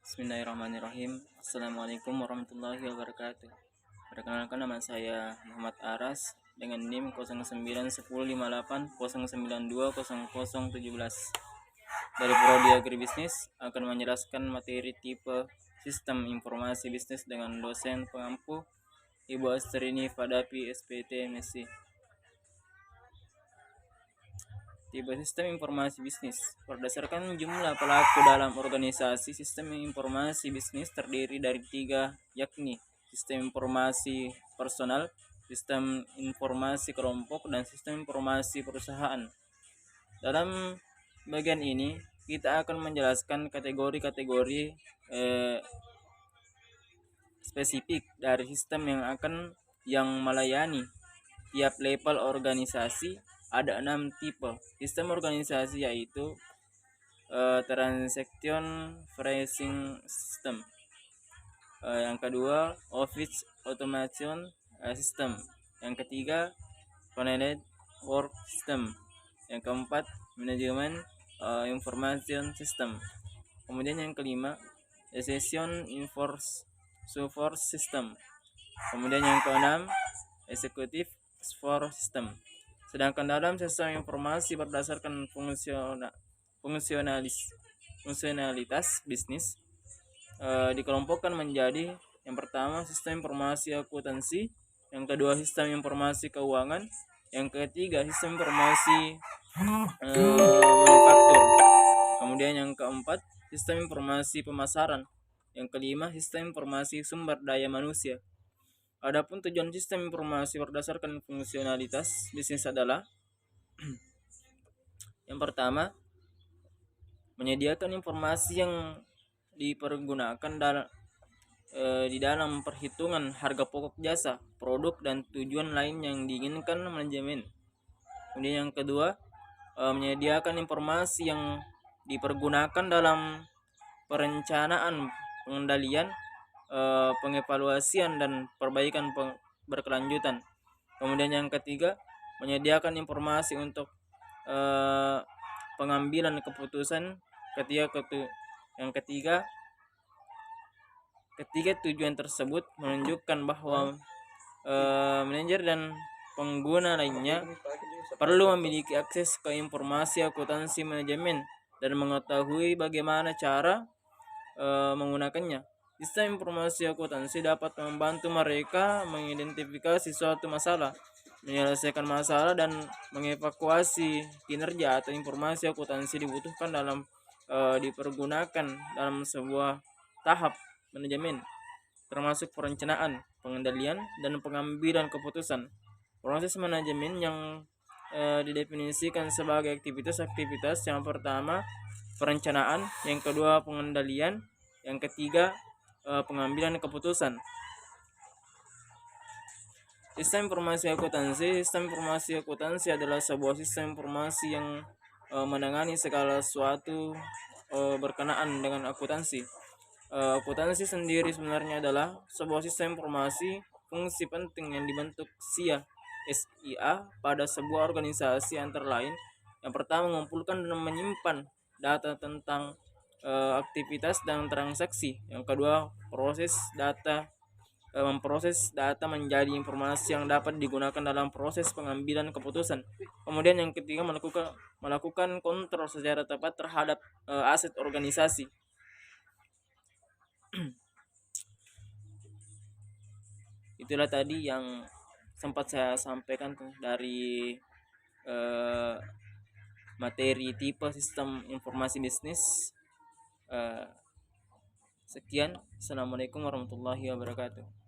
Bismillahirrahmanirrahim. Assalamualaikum warahmatullahi wabarakatuh. Perkenalkan, nama saya Muhammad Aras dengan NIM 09105809200017 dari Prodi Agribisnis, akan menjelaskan materi tipe sistem informasi bisnis dengan dosen pengampu Ibu Astrini Fadapi SPT MSc. Tipe sistem informasi bisnis. Berdasarkan jumlah pelaku dalam organisasi, sistem informasi bisnis terdiri dari 3, yakni sistem informasi personal, sistem informasi kelompok, dan sistem informasi perusahaan. Dalam bagian ini kita akan menjelaskan kategori-kategori spesifik dari sistem yang melayani tiap level organisasi. Ada 6 tipe sistem organisasi, yaitu transaction pricing system, yang kedua office automation system, yang ketiga connected work system, yang keempat management information system, kemudian yang kelima decision support system, kemudian yang keenam executive support system. Sedangkan dalam sistem informasi berdasarkan fungsionalitas bisnis dikelompokkan menjadi: yang pertama sistem informasi akuntansi, yang kedua sistem informasi keuangan, yang ketiga sistem informasi manufaktur, kemudian yang keempat sistem informasi pemasaran, yang kelima sistem informasi sumber daya manusia. Adapun tujuan sistem informasi berdasarkan fungsionalitas bisnis adalah yang pertama, menyediakan informasi yang dipergunakan di dalam perhitungan harga pokok jasa, produk, dan tujuan lain yang diinginkan manajemen. Kemudian yang kedua, menyediakan informasi yang dipergunakan dalam perencanaan, pengendalian, pengevaluasian, dan perbaikan berkelanjutan. Kemudian yang ketiga, menyediakan informasi untuk pengambilan keputusan. Yang ketiga, tujuan tersebut menunjukkan bahwa manajer dan pengguna lainnya perlu memiliki akses ke informasi akuntansi manajemen dan mengetahui bagaimana cara menggunakannya. Sistem informasi akuntansi dapat membantu mereka mengidentifikasi suatu masalah, menyelesaikan masalah, dan mengevakuasi kinerja atau informasi akuntansi dibutuhkan dalam dipergunakan dalam sebuah tahap manajemen, termasuk perencanaan, pengendalian, dan pengambilan keputusan. Proses manajemen yang didefinisikan sebagai aktivitas yang pertama perencanaan, yang kedua pengendalian, yang ketiga pengambilan keputusan. Sistem informasi akuntansi adalah sebuah sistem informasi yang menangani segala sesuatu berkenaan dengan akuntansi. Akuntansi sendiri sebenarnya adalah sebuah sistem informasi fungsi penting yang dibentuk SIA pada sebuah organisasi, antara lain: yang pertama, mengumpulkan dan menyimpan data tentang aktivitas dan transaksi. Yang kedua, memproses data menjadi informasi yang dapat digunakan dalam proses pengambilan keputusan. Kemudian yang ketiga, melakukan kontrol secara tepat terhadap aset organisasi. Itulah tadi yang sempat saya sampaikan dari materi tipe sistem informasi bisnis. Sekian. Assalamualaikum warahmatullahi wabarakatuh.